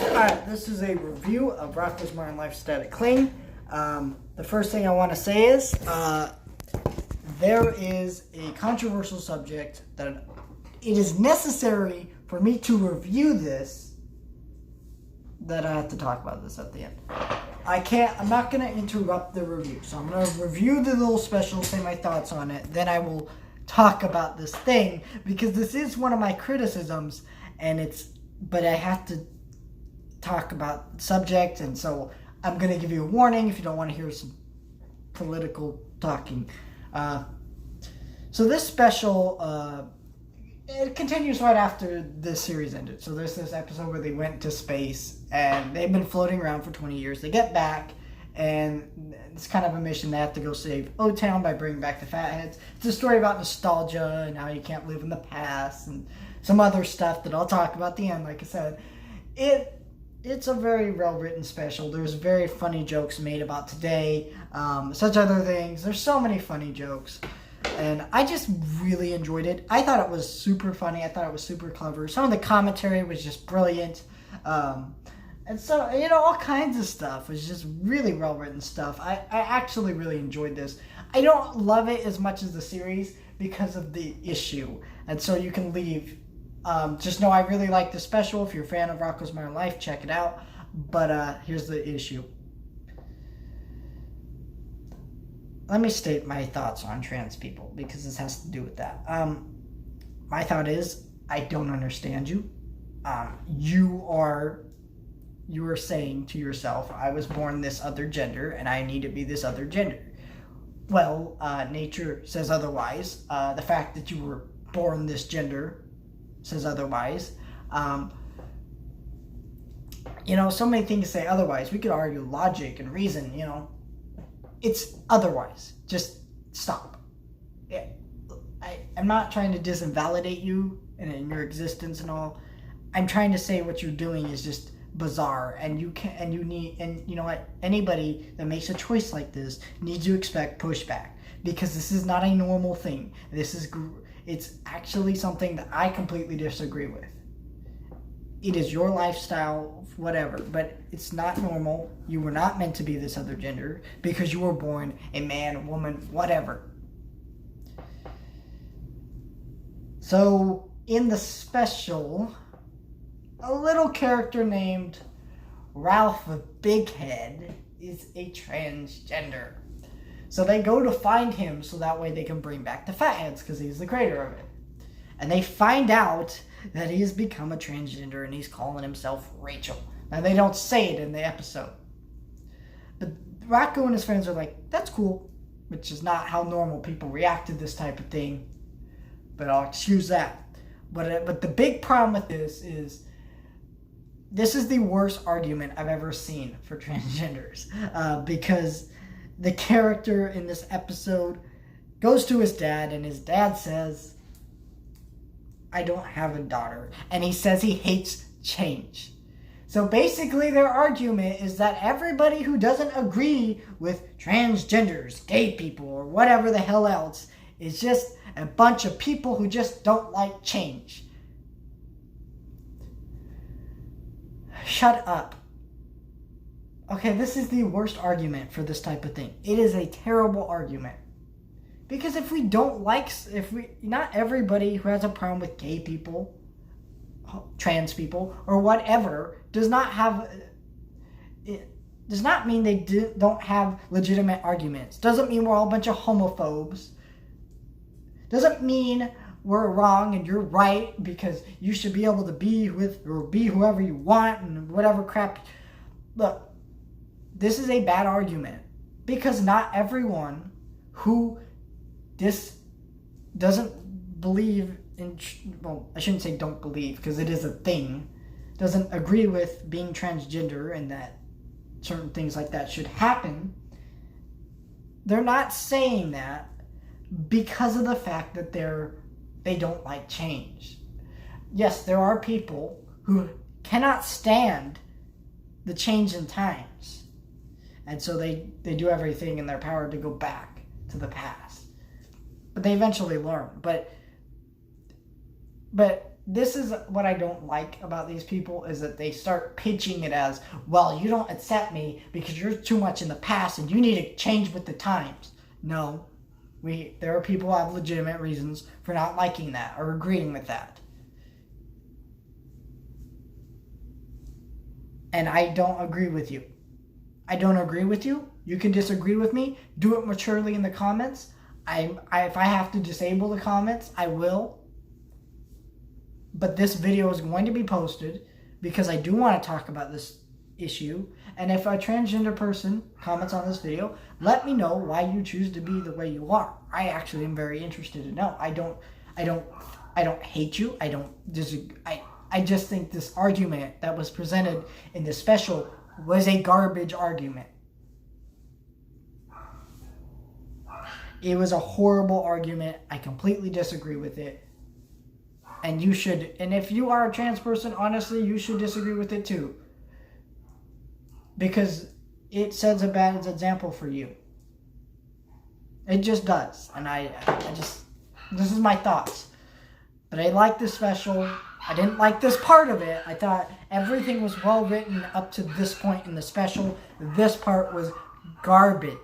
Alright, this is a review of Rocko's Modern Life Static Cling. The first thing I want to say is, there is a controversial subject that it is necessary for me to review this, that I have to talk about this at the end. I'm not going to interrupt the review, so I'm going to review the little special, say my thoughts on it, then I will talk about this thing, because this is one of my criticisms, but I have to talk about the subject, and so I'm going to give you a warning if you don't want to hear some political talking. So this special, it continues right after this series ended. So there's this episode where they went to space, and they've been floating around for 20 years. They get back, and it's kind of a mission. They have to go save O-Town by bringing back the Fatheads. It's a story about nostalgia and how you can't live in the past, and some other stuff that I'll talk about at the end, like I said. It's a very well-written special. There's very funny jokes made about today, such other things. There's so many funny jokes, and I just really enjoyed it. I thought it was super funny. I thought it was super clever. Some of the commentary was just brilliant, and so, all kinds of stuff. It was just really well-written stuff. I actually really enjoyed this. I don't love it as much as the series because of the issue, and so you can leave. Just know I really like the special. If you're a fan of Rocko's Modern Life, check it out. But here's the issue. Let me state my thoughts on trans people, because this has to do with that. My thought is, I don't understand you. You are saying to yourself, I was born this other gender, and I need to be this other gender. Well, nature says otherwise. The fact that you were born this gender says otherwise. So many things say otherwise. We could argue logic and reason, It's otherwise. Just stop. Yeah. I'm not trying to disinvalidate you and your existence and all. I'm trying to say what you're doing is just bizarre, and you know what? Anybody that makes a choice like this needs to expect pushback, because this is not a normal thing. It's actually something that I completely disagree with. It is your lifestyle, whatever, but it's not normal. You were not meant to be this other gender because you were born a man, woman, whatever. So, in the special, a little character named Ralph Bighead is a transgender. So they go to find him so that way they can bring back the Fatheads, because he's the creator of it. And they find out that he has become a transgender, and he's calling himself Rachel. Now, they don't say it in the episode. But Rocko and his friends are like, that's cool, which is not how normal people react to this type of thing. But I'll excuse that. But the big problem with this is the worst argument I've ever seen for transgenders. Because the character in this episode goes to his dad, and his dad says, I don't have a daughter. And he says he hates change. So basically their argument is that everybody who doesn't agree with transgenders, gay people, or whatever the hell else is just a bunch of people who just don't like change. Shut up. Okay, this is the worst argument for this type of thing. It is a terrible argument. Because not everybody who has a problem with gay people, trans people, or whatever, does not mean they don't have legitimate arguments. Doesn't mean we're all a bunch of homophobes. Doesn't mean we're wrong and you're right, because you should be able to be with or be whoever you want and whatever crap. Look, this is a bad argument, because not everyone who doesn't believe in, well, I shouldn't say don't believe, because it is a thing, doesn't agree with being transgender and that certain things like that should happen. They're not saying that because of the fact that they don't like change. Yes, there are people who cannot stand the change in times, and so they do everything in their power to go back to the past. But they eventually learn. But this is what I don't like about these people, is that they start pitching it as, well, you don't accept me because you're too much in the past and you need to change with the times. No, there are people who have legitimate reasons for not liking that or agreeing with that. And I don't agree with you. I don't agree with you. You can disagree with me. Do it maturely in the comments. If I have to disable the comments, I will. But this video is going to be posted because I do want to talk about this issue. And if a transgender person comments on this video, let me know why you choose to be the way you are. I actually am very interested to know. I don't hate you. I don't disagree. I just think this argument that was presented in this special was a garbage argument. It was a horrible argument. I completely disagree with it. And you should, and if you are a trans person, honestly, you should disagree with it too. Because it sets a bad example for you. It just does. And this is my thoughts. But I like this special. I didn't like this part of it. I thought everything was well written up to this point in the special. This part was garbage.